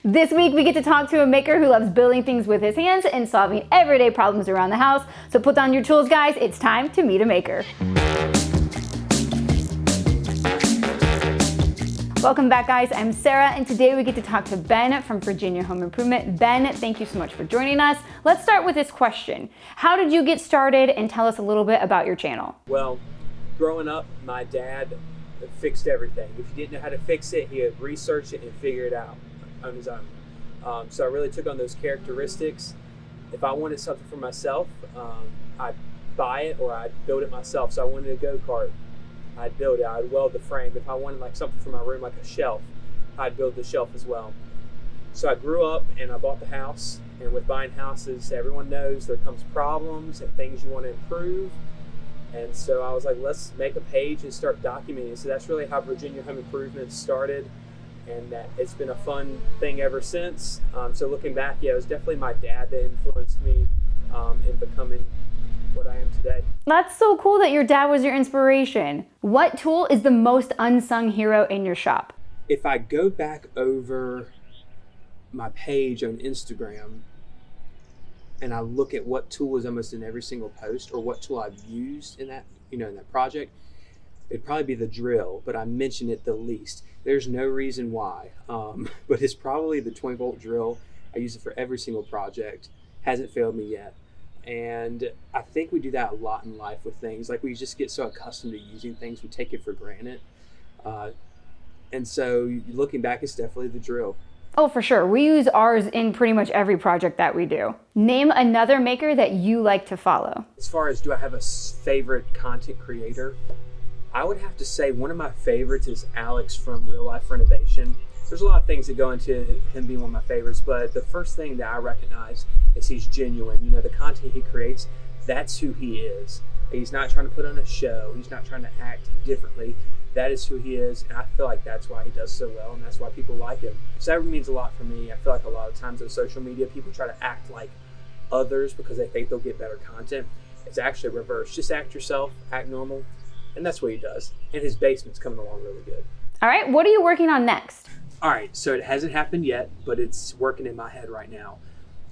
This week we get to talk to a maker who loves building things with his hands and solving everyday problems around the house. So put down your tools, guys. It's time to meet a maker. Welcome back, guys. I'm Sarah, and today we get to talk to Ben from Virginia Home Improvement. Ben, thank you so much for joining us. Let's start with this question. How did you get started, and tell us a little bit about your channel? Well, growing up, my dad fixed everything. If he didn't know how to fix it, he would research it and figure it out on his own. So I really took on those characteristics. If I wanted something for myself, I'd buy it or I'd build it myself. So I wanted a go-kart, I'd build it. I'd weld the frame. If I wanted like something for my room, like a shelf, I'd build the shelf as well. So I grew up and I bought the house. And with buying houses, everyone knows there comes problems and things you want to improve. And so I was like, let's make a page and start documenting. So that's really how Virginia Home Improvement started. And it's been a fun thing ever since. So looking back, yeah, it was definitely my dad that influenced me in becoming what I am today. That's so cool that your dad was your inspiration. What tool is the most unsung hero in your shop? If I go back over my page on Instagram and I look at what tool is almost in every single post or what tool I've used in that, in that project, it'd probably be the drill, but I mention it the least. There's no reason why, but it's probably the 20-volt drill. I use it for every single project. Hasn't failed me yet. And I think we do that a lot in life with things. Like we just get so accustomed to using things, we take it for granted. And so looking back, it's definitely the drill. Oh, for sure. We use ours in pretty much every project that we do. Name another maker that you like to follow. As far as do I have a favorite content creator? I would have to say one of my favorites is Alex from Real Life Renovation. There's a lot of things that go into him being one of my favorites, but the first thing that I recognize is he's genuine. The content he creates, that's who he is. He's not trying to put on a show. He's not trying to act differently. That is who he is, and I feel like that's why he does so well, and that's why people like him. So that means a lot for me. I feel like a lot of times on social media, people try to act like others because they think they'll get better content. It's actually reverse. Just act yourself, act normal, and that's what he does. And his basement's coming along really good. All right, what are you working on next? All right, so it hasn't happened yet, but it's working in my head right now.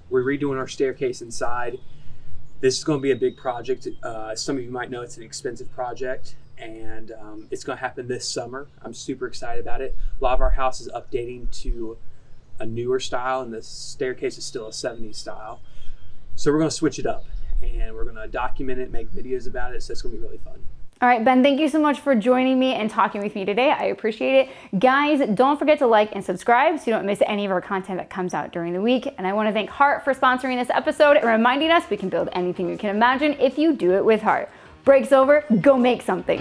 We're redoing our staircase inside. This is going to be a big project. Some of you might know it's an expensive project, and it's going to happen this summer. I'm super excited about it. A lot of our house is updating to a newer style, and the staircase is still a 70s style. So we're going to switch it up, and we're going to document it, make videos about it, so it's going to be really fun. All right, Ben, thank you so much for joining me and talking with me today. I appreciate it. Guys, don't forget to like and subscribe so you don't miss any of our content that comes out during the week. And I want to thank Heart for sponsoring this episode and reminding us we can build anything we can imagine if you do it with heart. Break's over, go make something.